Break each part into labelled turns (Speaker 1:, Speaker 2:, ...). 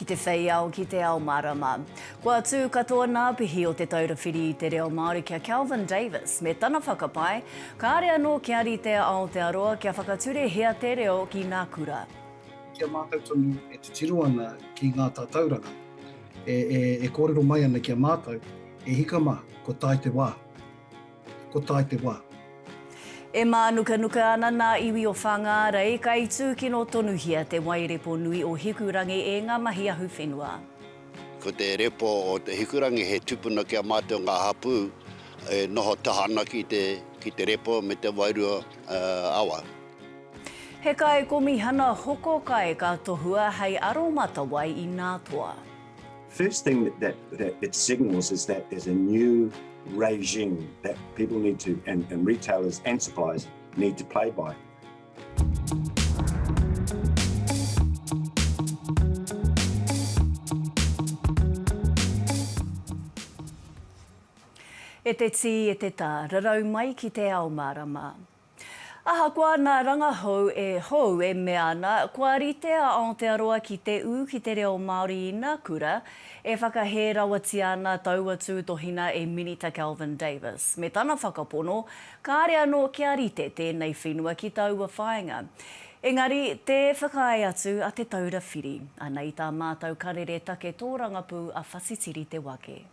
Speaker 1: ki te whei au ki Te Ao Mārama. Kua tū katoa nā pihi o Te Tau Whiri i te reo Māori kia Kelvin Davis me tana whakapae, kāre anō kia rite Aotearoa kia whakaturehia te reo ki ngā kura.
Speaker 2: Kia mātou tonu e te tiro ana ki ngā tātauranga, e kōrero mai ana kia mātou, e hikama ko tai te wā, ko tai te wā.
Speaker 1: E mānukanuka ana nā iwi o Whangārei, kai tūkino tonuhia te wairepo nui o Hikurangi e ngā mahi ahuwhenua.
Speaker 3: Ko te repo o te Hikurangi he tupuna kia mātou ngā hapu, e noho tahana ki te repo me te wairua awa.
Speaker 1: He kaikomihana hoko kai ka tohua hei aromatawai i ngā toa.
Speaker 4: First thing that it signals is that there's a new regime that people need to, and retailers and suppliers need to play by.
Speaker 1: E te ti e te tā, rarau mai ki Te Ao Mārama. Aha kua nā rangahau e hou e mea ana, kua rite a Aotearoa ki te ki te reo Māori i ngā kura, e whakahe rawati ana taua tūtohina e minita Kelvin Davis. Me tana whakapono, kāre anō kia rite tēnei whenua ki taua whāinga. Engari, te whakae atu a Te Tau Whiri, anei tā mātou karere take tō rangapu a whasitiri te wake.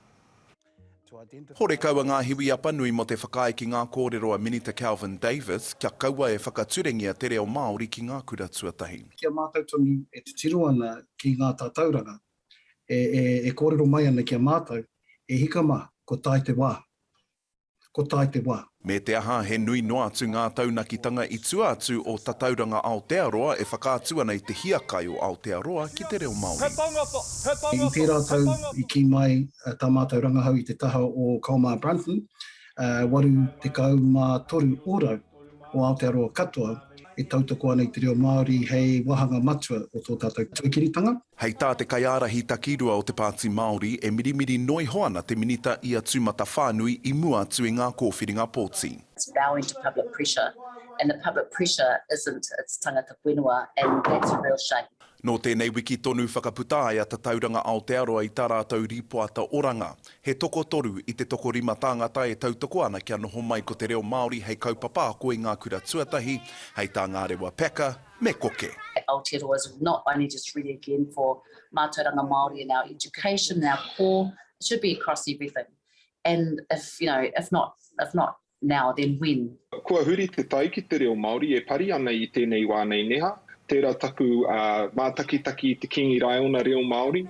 Speaker 5: Hore kaua ngā hiwi apa nui mo te whakae ki ngā kōrero a minita Kelvin Davis, kia kaua e whakaturehia te reo Māori ki ngā kura tuatahi.
Speaker 2: Kia mātou tonu e te tiro ana ki ngā tātauranga, e kōrero mai ana kia mātou, e hikama ko tai te wā, ko tai te wā.
Speaker 5: Me te aha he nui noa atu ngā taunakitanga i tua atu o tatauranga Aotearoa e whakātua nei te hiakai o Aotearoa ki te reo Māori.
Speaker 2: I tērā tau i ki mai tā mātou rangahau i te taha o Kaumā Brunton, waru te kau mā toru ora o Aotearoa katoa, e tautoko ana i te reo Māori hei wahanga matua o tō tātou tuikiritanga.
Speaker 5: Hei tā te kaiarahi takirua o te pāti Māori e mirimiri noi hoana te minita i a tūmata whānui i mua atu i ngā kōwhiringa pōti.
Speaker 6: It's bowing to public pressure, and the public pressure isn't, it's tangata whenua, and that's a real shame.
Speaker 5: Nō tēnei wiki tonu whakaputāe a tatauranga Aotearoa i tā rātou ripoata oranga. He toko toru i te toko rima tāngata e tautoko ana kia noho mai ko te reo Māori hei kaupapa ko i ngā kura tuatahi, hei tā ngā rewa peka, me koke.
Speaker 6: Aotearoa is not only just really again for mātauranga Māori in our education, our core, it should be across everything. And if not now, then when?
Speaker 7: Kua huri te tai ki te reo Māori e pari ana i tēnei wānei neha. Tērā taku mātakitaki i te kingi raiona reo Māori,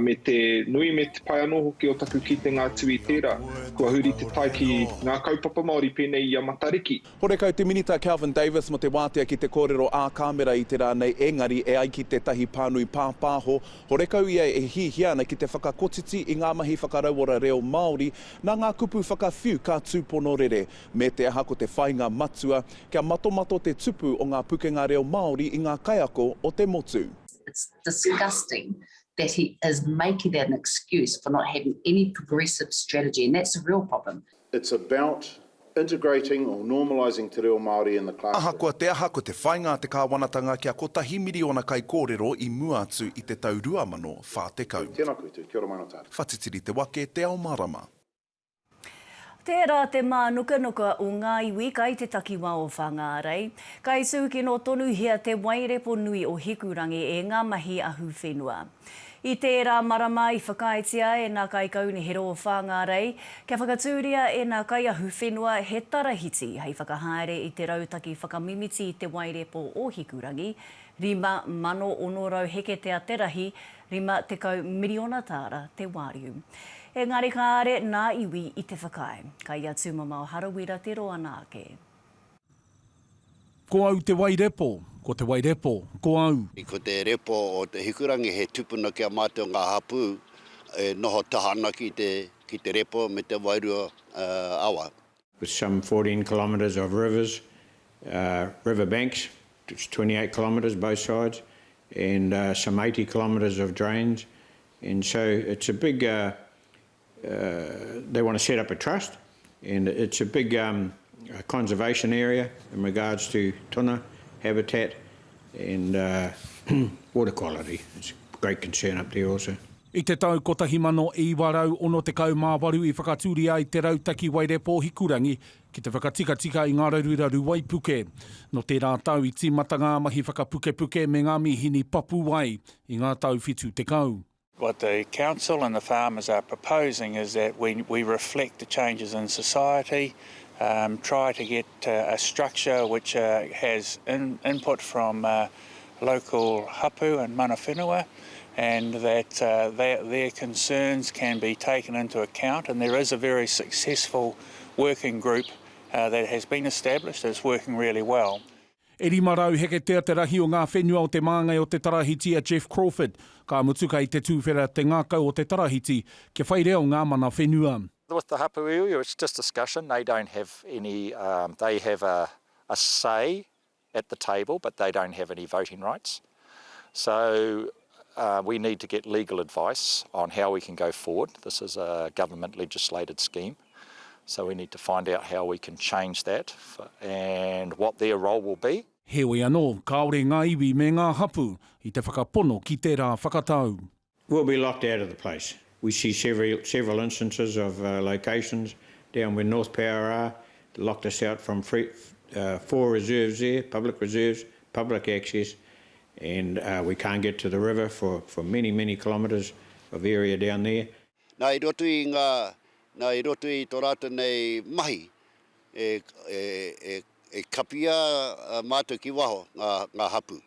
Speaker 7: me te nui me te pai anō hoki o taku ki te ngā tui tērā. Kua huri te tai ki ngā kaupapa Māori pēnei i a matariki.
Speaker 5: Hore kau te minita Kelvin Davis mo te wātea ki te kōrero a kāmera i te rānei engari e ai ki te tahi pānui pāpāho. Hore kau ia e hihia ana ki te whakakotiti i ngā mahi whakarauora reo Māori nā ngā kupu whakawhiu kā tūpono rere. Me te aha ko te whainga matua, kia matomato te tupu o ngā pukenga reo Māori i ngā kaiako o te motu.
Speaker 6: It's disgusting that he is making that an excuse for not having any progressive strategy, and that's a real problem.
Speaker 8: It's about integrating or normalising te reo Māori in the classroom.
Speaker 5: Aha kua te aha ko te whainga te kāwanatanga kia kotahi miliona kai kōrero i mua atu i te tau 2040.
Speaker 8: Tēnā koutou, kia ora mai no tātou.
Speaker 5: Whatitiri te wake, Te Ao Mārama.
Speaker 1: Tērā te mānukanuka o ngā iwi kai te takiwa o Whangārei, kai tūkino tonuhia te wairepo nui o Hikurangi e ngā mahi ahuwhenua. I tērā marama i whakaitia e ngā kai kaunihero o Whangārei, kia whakatūria e ngā kai ahuwhenua he tarahiti hei whakahaere i te rautaki whakamimiti i te wairepo o Hikurangi, 5,000 heketea te rahi, 5 miliona tāra te wāriu. Engari kāre nā iwi i te whakae. Kai atu mamau harawira te roa nāke.
Speaker 9: Ko au te wairepo, ko te wairepo, ko au.
Speaker 3: Ko te repo o te Hikurangi he tupuna kia mātou ngā hapu, e noho tahana ki te repo me te wairua awa.
Speaker 10: With some 14 kilometres of rivers, river banks, it's 28 kilometres both sides, and some 80 kilometres of drains. And so it's a big... they want to set up a trust, and it's a big conservation area in regards to tana, habitat and water quality. It's great concern up there also.
Speaker 9: I te tau kotahimano i warau ono te kaumāwaru i whakaturi ai te rautaki wairepo Hikurangi ki te whakatika i ngā raruraru waipuke. No te rā tau i tīmata ngā mahi whakapuke me ngā mihini papu wai i ngā tau whitu te kau.
Speaker 11: What the council and the farmers are proposing is that we reflect the changes in society, try to get a structure which has input from local hapu and mānukanuka, and that their concerns can be taken into account. And there is a very successful working group that has been established. It's working really well.
Speaker 9: E rimarau heke tea te rahi o ngā whenua o te māngai o te tarahiti a Jeff Crawford, ka mutuka i te tūwhera te ngākau o te tarahiti, ke whaireo ngā mana whenua.
Speaker 12: With the hapu iwi, it's just discussion. They don't have any, they have a say at the table, but they don't have any voting rights. So we need to get legal advice on how we can go forward. This is a government legislated scheme. So we need to find out how we can change that and what their role will be.
Speaker 9: Heoi anō, kāore ngā iwi me ngā hapu i te whakapono ki te rā whakatau.
Speaker 10: We'll be locked out of the place. We see several instances of locations down where North Power are, locked us out from 4 reserves there, public reserves, public access, and we can't get to the river for many kilometres of area down there.
Speaker 3: Nā i roto i tō rātou nei mahi, e kapia mātou ki waho ngā hapu,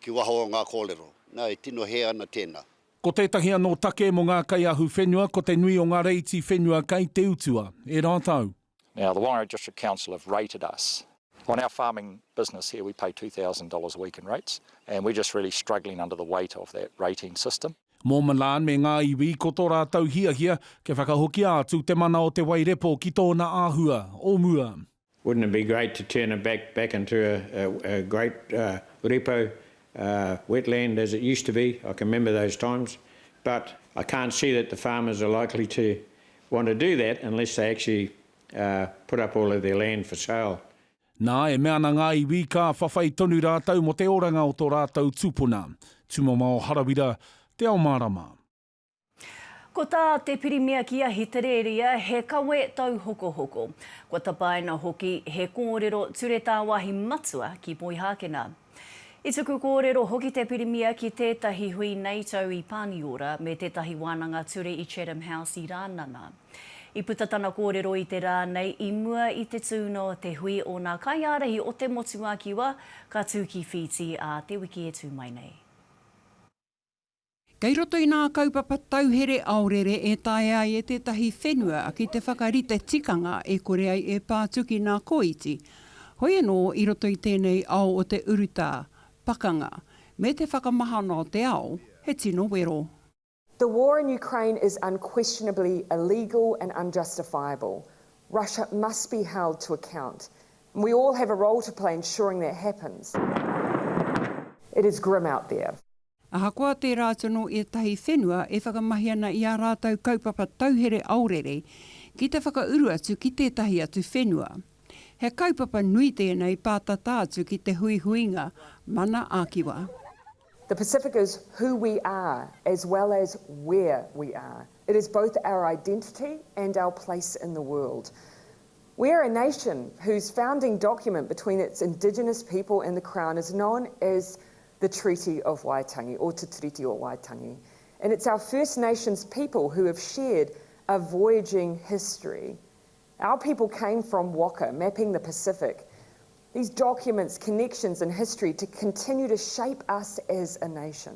Speaker 3: ki waho ngā kōlero. Nā i tino he ana tēnā.
Speaker 9: Ko tētahi anō take mo ngā kai ahuwhenua, ko te nui o ngā reiti whenua kai te utua, e rātau.
Speaker 12: Now, the Whangārei District Council have rated us. On our farming business here, we pay $2,000 a week in rates, and we're just really struggling under the weight of that rating system.
Speaker 9: Mō Milan me ngā iwi ko tō rātau hia ke whakahoki atu te mana o te wairepo ki tōna āhua, o mua.
Speaker 10: Wouldn't it be great to turn it back into a great repo wetland as it used to be? I can remember those times. But I can't see that the farmers are likely to want to do that unless they actually put up all of their land for sale.
Speaker 9: Nā e meana ngā iwi ka whawhai tonu rātau mo te oranga o tō rātau tūpuna. Tūmama o Harawira, Te Ao Mārama.
Speaker 1: Ko tā te pirimia kia hitereria he kawe tau hoko. Ko tā paina hoki he kōrero ture tā wahi matua ki Moihākena. I tuku kōrero hoki te pirimia ki tētahi hui nei tau i Pāniora me tētahi wānanga ture i Chatham House i Rānana. I putatana kōrero i te rā nei i mua i te tūno te hui o ngā kaiārahi o te motua kiwa ka tūki whiti a te wiki e tū mai nei.
Speaker 13: Kei roto i nā kaupapa tauhere aorere e tae ai e tētahi whenua ki te whakarite tikanga e kore ai e pātuki nā koiti. Hoi anō i roto i tēnei ao o te uruta, pakanga, me te whakamahana o te ao, he tino wero.
Speaker 14: The war in Ukraine is unquestionably illegal and unjustifiable. Russia must be held to account. And we all have a role to play ensuring that happens. It is grim out there.
Speaker 13: Ahakoa te rātono e tahi whenua e whakamahi ana i a rātau kaupapa tauhere aorere ki te whakauru atu ki tētahi atu whenua. He kaupapa nui tēnei pātata atu ki te huihuinga mana ākiwa.
Speaker 14: The Pacific is who we are as well as where we are. It is both our identity and our place in the world. We are a nation whose founding document between its Indigenous people and the Crown is known as the Treaty of Waitangi, or Te Treaty o Waitangi. And it's our First Nations people who have shared a voyaging history. Our people came from Waka, mapping the Pacific. These documents, connections and history to continue to shape us as a nation.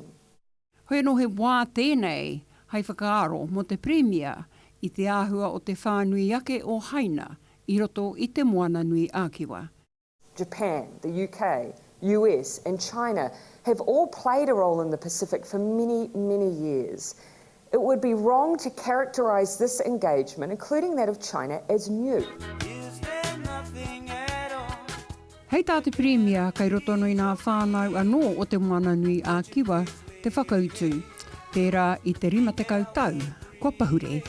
Speaker 13: Hoi no he wā tēnei, hei whakaaro mo te Premier i te āhua o te whānui ake o Haina, i roto i te moana nui ākiwa.
Speaker 14: Japan, the UK, US and China have all played a role in the Pacific for many years. It would be wrong to characterise this engagement, including that of China, as new.
Speaker 13: Hei tā te Premier, kei roto no i nā whānau anō o te moana nui a kiwa, te whakautu, tērā i te rima te kautau, kua pahure.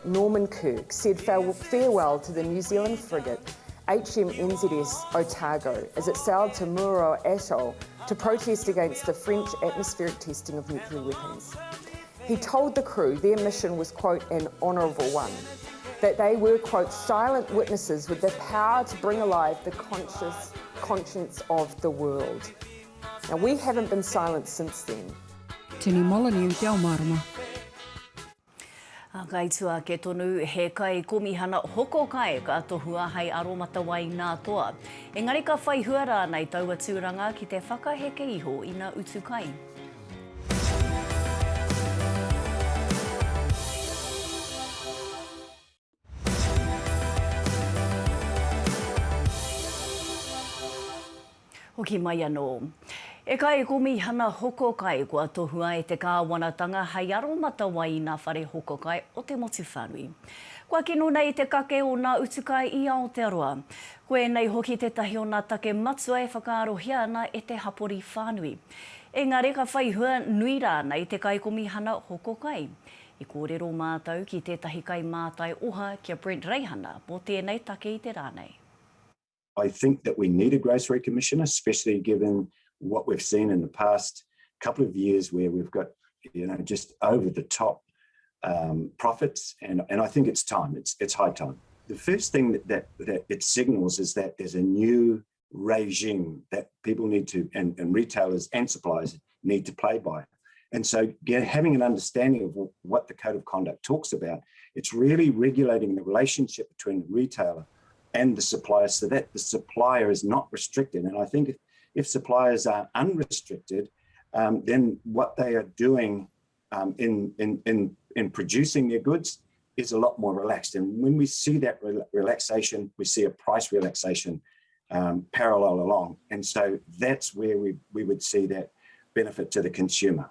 Speaker 14: Norman Kirk said farewell to the New Zealand frigate HMNZS Otago as it sailed to Mururoa Atoll to protest against the French atmospheric testing of nuclear weapons. He told the crew their mission was, quote, an honourable one, that they were, quote, silent witnesses with the power to bring alive the conscience of the world. Now, we haven't been silent since then.
Speaker 13: Tēnei Molani Te Ao Mārama.
Speaker 1: Kai tua ke tonu he kaikomihana hoko kai ka tohua hei aromatawai nā toa. Engari ka whai huara nei taua tūranga ki te whakaheke iho i ngā utu kai. Hoki mai anō. E kaikomihana hoko kai kua tohua e te kāwanatanga hei aromatawai nā whare hoko kai o te motu whanui. Kua kino nei te kake o nā utukai i Aotearoa. Koe nei hoki tetahi o nā take matua e whakaarohia ana e te hapori whanui. Engari ka whaihua nui rā nei te kaikomihana hoko kai. I kōrero mātau ki tētahi kai mātai oha kia Brent Reihana mō tēnei take i te rānei.
Speaker 4: I think that we need a grocery commissioner, especially given what we've seen in the past couple of years where we've got, just over the top profits. And I think it's time, it's high time. The first thing that it signals is that there's a new regime that people need to, and retailers and suppliers need to play by. And so having an understanding of what the code of conduct talks about, it's really regulating the relationship between the retailer and the supplier so that the supplier is not restricted. And I think if suppliers are unrestricted, then what they are doing in producing their goods is a lot more relaxed. And when we see that relaxation, we see a price relaxation parallel along. And so that's where we would see that benefit to the consumer.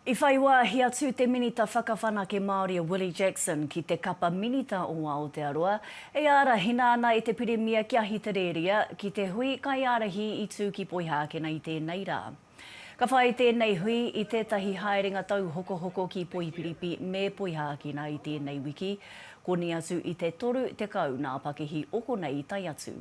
Speaker 1: I whai wā hi atu te minita whakawhana ke Māori a Willie Jackson ki te kapa minita o Aotearoa, e ara hina ana e te piremia kia hitareria ki te hui kai arahi i tū ki poihākena i tēnei rā. Ka whai tēnei hui i tētahi haerenga tau hoko ki poipiripi me poihākena i tēnei wiki, koni atu i te toru te kau nā pakihi oko nei tai atu.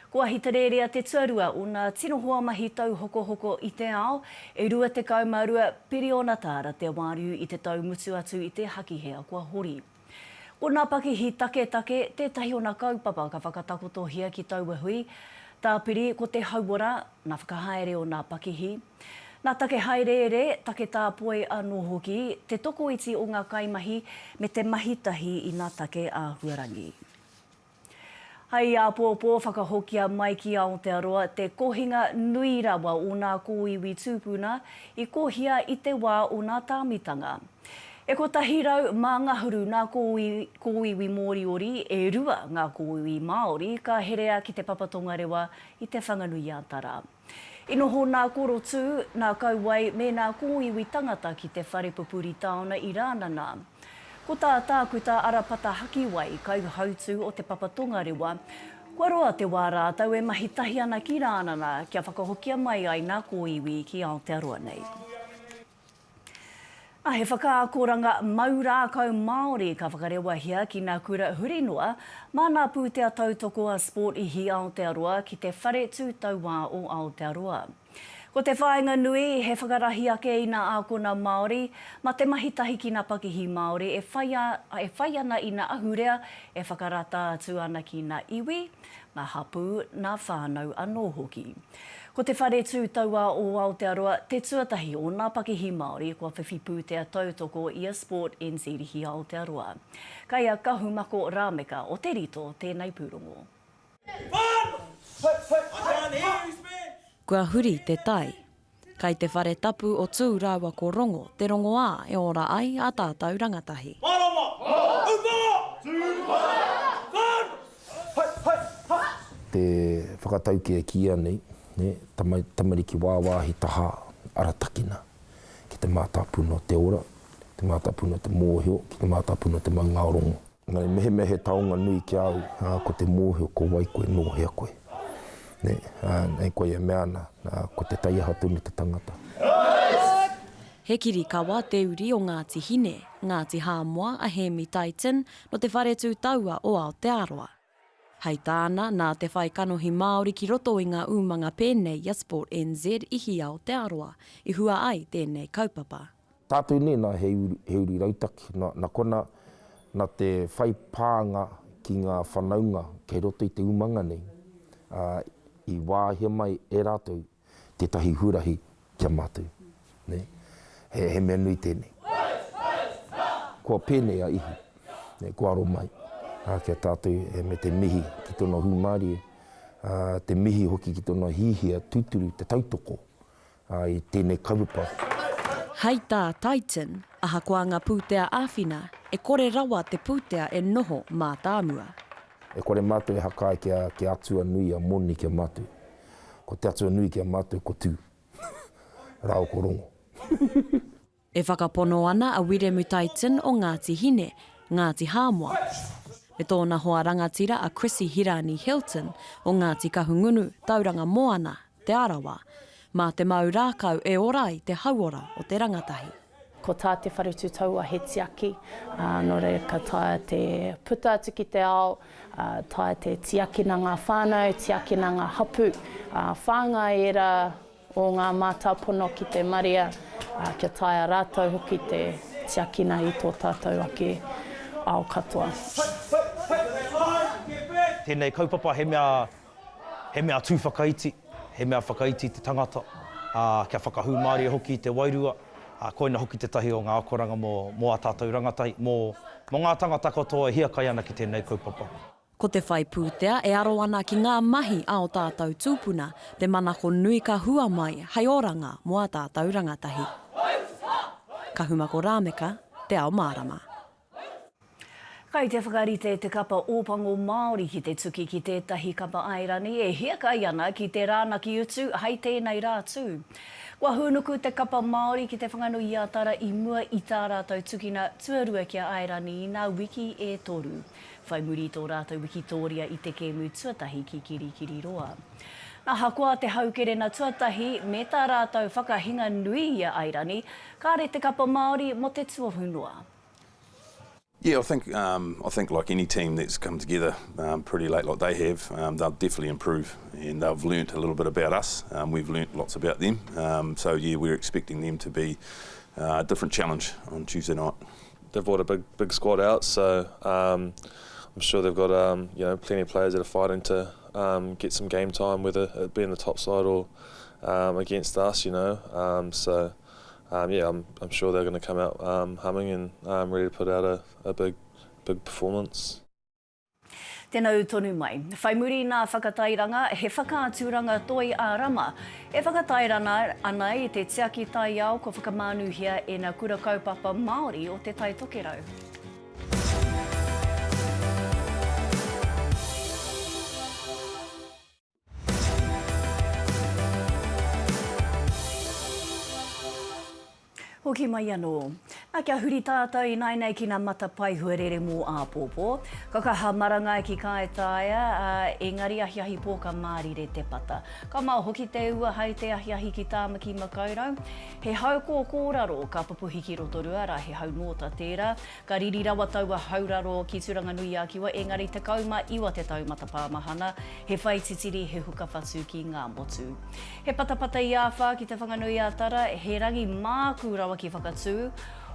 Speaker 1: Kua hitareria te tuarua o ngā tinohua mahi tau hoko i te ao, e rua te kaumārua piriona tāra te wāriu i te tau mutu atu i te hakihea kua hori. O ngā pakihi take, tētahi o ngā kaupapa ka whakatakotohia ki taua hui, tāpiri ko te hauora, ngā whakahaere o ngā pakihi. Ngā take haere, take tāpoe anō hoki, te toko iti o ngā kaimahi me te mahitahi i ngā take a Hikurangi. Hei a pōpō whakahokia mai ki Aotearoa te kohinga nui rawa o ngā kōiwi tūpuna i kohia i te wā o ngā tāmitanga. E ko tahirau mā ngahuru ngā kōiwi moriori e rua ngā kōiwi Māori ka herea ki te papatonga rewa i te whanganui atara. Inoho ngā korotu, ngā kauwai me ngā kōiwi tangata ki te whare pupuri taona i rānana. Ko tā tākuta arapata hakiwai kau hautu o te papatonga rewa, kua roa te wā rātau e mahi tahi ana ki rānana kia whakahokia mai ai ngā kōiwi ki Aotearoa nei. He whakaakoranga maurā kau Māori ka whakarewahia ki ngā kura hurinua, mana pūtea tautoko a sport i hi Aotearoa ki te whare tūtaua o Aotearoa. Ko te whāinga nui, he whakarahi ake i ngā ākona Māori, ma te mahitahi ki ngā pakihi Māori e whai ana i ngā ahurea e whakarata atu ana ki ngā iwi, ngā hapu, ngā whānau anō hoki. Ko te whare tūtaua o Aotearoa, te tuatahi o ngā pakihi Māori kua whiwhipūtea tautoko i a Sport NZ hi Aotearoa. Kai a kahumako rāmeka o te rito tēnei pūrongo.
Speaker 15: Kua huri te tai. Kai te whare tapu o tū rāua ko rongo, te rongo ā e ora ai a tātou rangatahi.
Speaker 16: Te whakatau ki e kia nei, tamariki wāwāhi taha aratakina. Ki te mātāpuna te ora, te mātāpuna te mōhio, ki te mātāpuna te maungaorongo. Ngari mehe taonga nui ki au, ko te mōhio ko wai koe nōhea koe. Nei koe e meana, ko te taiahatu ni te tangata.
Speaker 15: He kiri kawa te uri o Ngāti Hine, Ngāti Hāmoa a Hemi Titan no te whare tūtaua o Aotearoa. Hei tāna, nā te whai kanohi Māori ki roto i ngā umanga pēnei ia Sport NZ ihi Aotearoa, i hua ai tēnei kaupapa.
Speaker 16: Tātou ne nā he uri rautaki, nā kona nā te whai pānga ki ngā whanaunga kei roto i te umanga nei. I wāhia mai e rātou te tahi hurahi kia mātou. Ne? He mea nui tēnei. Kua pēnei a ihi, ne, kua aro mai. Kia tātou me te mihi ki tōna humari, te mihi hoki ki tōna hihia tūturu te tautoko i tēnei kaupapa.
Speaker 15: Hei tā Titan, aha kua ngā pūtea āwhina, e kore rawa te pūtea e noho mā tāmua.
Speaker 16: E kore mātou e hakai kia atua nui a moni kia mātou. Ko te atua nui kia mātou ko tū. Rao ko rongo.
Speaker 15: E whakapono ana a Wiremu Titan o Ngāti Hine, Ngāti Hāmoa. Me tōna hoa rangatira a Chrissy Hirani Hilton o Ngāti Kahungunu, Tauranga Moana, Te Arawa. Mā te mau rākau e orai te hauora o te rangatahi.
Speaker 17: Ko tā te wharetu taua he tiaki, nō re ka taia te puta atu ki te ao, taia te tiaki na ngā whānau, tiaki na ngā hapu, whānga era o ngā mātaupono ki te maria, kia taia rātou hoki te tiaki na i tō tātou ake ao katoa.
Speaker 18: Tēnei kaupapa he mea tūwhakaiti. He mea whakaiti te tangata, kia whakahū Māori hoki te wairua, koina hoki te tahi o ngā akoranga mō a tātou rangatai, mō ngā tangata katoa hia kai ana ki tēnei kaupapa.
Speaker 15: Ko te whai pūtea e aro ana ki ngā mahi ao tātou tūpuna, te manako nui ka hua mai hei oranga mō a tātou rangatahi. Ka humako rāmeka, Te Ao Mārama.
Speaker 1: Kai te whakarite te kapa ōpango Māori ki te tuki ki tētahi kapa airani e hia kai ana ki te rānaki utu hei tēnei rā tū. Kua hunuku te kapa Māori ki te whanganui a tara i mua i tā rātou tukina tuarua kia airani i nā wiki e toru. Whai muri tō rātou wiki tōria i te kēmu tuatahi ki kirikiri roa. Nā hakoa te haukere na tuatahi me tā rātou whakahinga nui i a airani, kāre te kapa Māori mo te tuahunua.
Speaker 19: Yeah, I think like any team that's come together pretty late like they have, they'll definitely improve and they've learnt a little bit about us. We've learnt lots about them. So yeah, we're expecting them to be a different challenge on Tuesday night.
Speaker 20: They've brought a big squad out, so I'm sure they've got plenty of players that are fighting to get some game time, whether it be in the top side or against us, so. I'm sure they're going to come out humming and ready to put out a big performance.
Speaker 1: Tēnau tonu mai. Whai muri nā whakatairanga, he whakaaturanga toi ārama. E whakatairana ana i te tiaki tai ao ko whakamānuhia e nā kura kaupapa Māori o te tai tokerau. Hoki mai anō. Nā kia huri tātou i nei ki nā mata pai huarere mō āpōpō. Ka kaha marangai ki kāetaia, engari ahiahi pōka mārire te pata. Ka mau hoki te ua hei te ahiahi ki tāmaki makaurau. He hauko kōraro ka papuhi ki rotorua, rā he hau nōta tērā. Ka riri rawa taua hauraro ki turanga nui a kiwa, engari te kauma iwa te taumata pāmahana. He whai titiri he hukawhatu ki ngā motu. He patapata i āwha ki te whanganui a tara, he rangi māku rawa ki whakatū.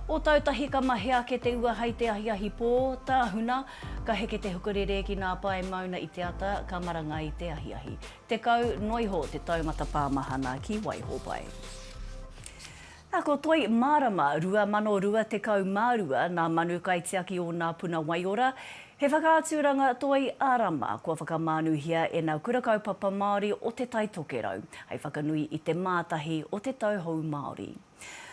Speaker 1: O tautahi ka mahea ke te ua hei te ahiahi pō, tāhuna, ka heke te hukurere ki ngā pae mauna i te ata, ka marangai i te ahiahi. Te kau noiho te taumata pāmahana ki waihopai. Nā ko toi Mārama, 2 te kau mārua, nā manu kaitiaki o nā puna waiora, he whakaaturanga toi ārama, kua whakamānuhia e nā kura kaupapa Māori o te tai tokerau, hei whakanui i te mātahi o te tauhou Māori.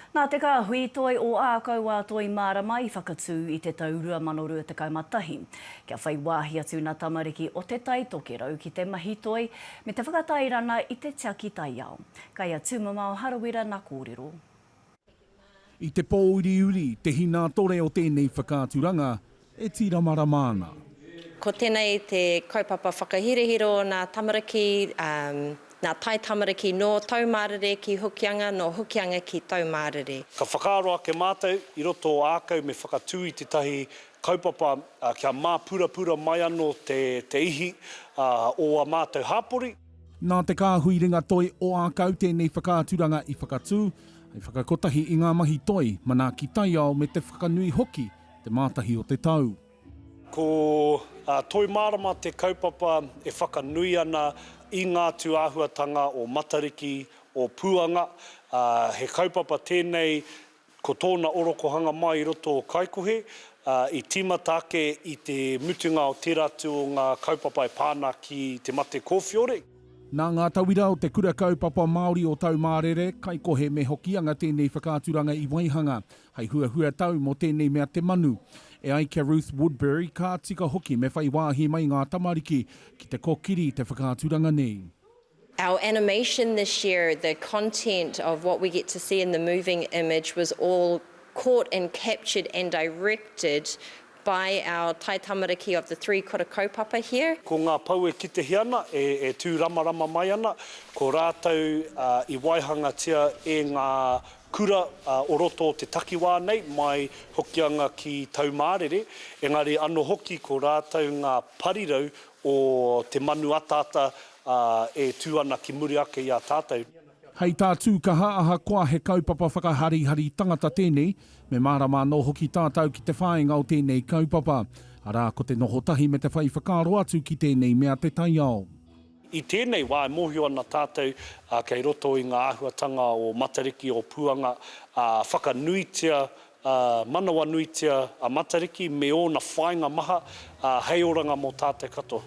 Speaker 1: Nā te ka hui toi o ākau a toi Mārama i whakatū i te tau 2021. Kia whai wāhi atu nā tamariki o te tai tokerau ki te mahi toi me te whakatairana i te tiaki tai ao. Kai a tūmamao harawira nā kōrero.
Speaker 9: I te pōuriuri, te hina tore o tēnei whakāturanga, e tira maramana.
Speaker 21: Ko tēnei te kaupapa whakahirehiro nā tamariki, nā tai tamariki no taumārere ki hukianga, no hukianga ki taumārere.
Speaker 22: Ka whakaaroa ke mātou i roto o ākau me whakatū i te tahi
Speaker 2: kaupapa kia māpura mai anō te ihi o a mātou hāpori.
Speaker 9: Nā te kāhui ringa toi o a kau tēnei whakaaturanga I whakatū, hei whakakotahi I ngā mahi toi, mana ki Te Ao me te whakanui hoki, te mātahi o te tau.
Speaker 2: Ko Te Ao Mārama te kaupapa e whakanui ana I ngā tū āhuatanga o matariki, o puanga. He kaupapa tēnei ko tōna orokohanga mai I roto o kaikohe, I tīmatake I te mutunga o te ratu o ngā kaupapa e pāna ki te mate kōwhiore.
Speaker 9: Nā ngā tauira o te kura kaupapa Māori o Tau Mārere, kaikohe me hokianga tēnei whakaaturanga I waihanga, hei hua tau mō tēnei mea te manu. E ai kia Ruth Woodbury ka tika hoki me whai wāhi mai ngā tamariki ki te kokiri te whakaaturanga nei.
Speaker 21: Our animation this year, the content of what we get to see in the moving image was all caught and captured and directed by our tai tamariki of the three kura kaupapa here.
Speaker 2: Ko ngā pau e kitehi ana, e tū rama mai ana, ko rātou I waihanga tia e ngā kura o roto o te takiwā nei, mai hokianga ki Tau Mārere. Engari anō hoki ko rātou ngā parirau o te manu atata e tū ana ki muri ake I a tātou.
Speaker 9: Hei tā tūkaha aha koa he kaupapa whakahari tangata tēnei, me mārama no hoki tātou ki te whāinga o tēnei kaupapa. Arā ko te noho tahi me te whai whakaro atu ki tēnei mea te Tai Ao.
Speaker 2: I tēnei wā e mōhio ana tātou kei roto I ngā ahuatanga o matariki o puanga, whakanuitia, manawa nuitia a matariki me o na whainga maha, hei oranga mō tātou katoa.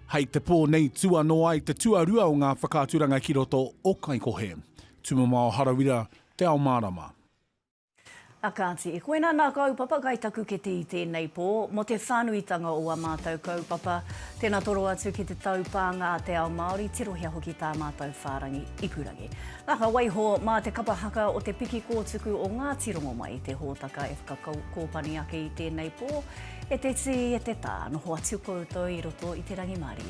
Speaker 9: Hei te pō nei tua no ai te tuarua o ngā whakaaturanga ki roto o kaikohe. Tumamao harawira, Te Ao Mārama.
Speaker 1: Akāti, e koena nā kaupapa kai taku ke te I tēnei pō, mo te whānuitanga o a mātou kaupapa, tēnā toro atu ki te taupānga a Te Ao Māori, tirohia hoki tā mātou whārangi Hikurangi. Naka waiho mā te kapahaka o te piki kōtuku o ngā tirongo mai, te hōtaka e whakakōpani ake I tēnei pō, e te ti e te tā, noho atu koutou I roto I te rangi Māori e.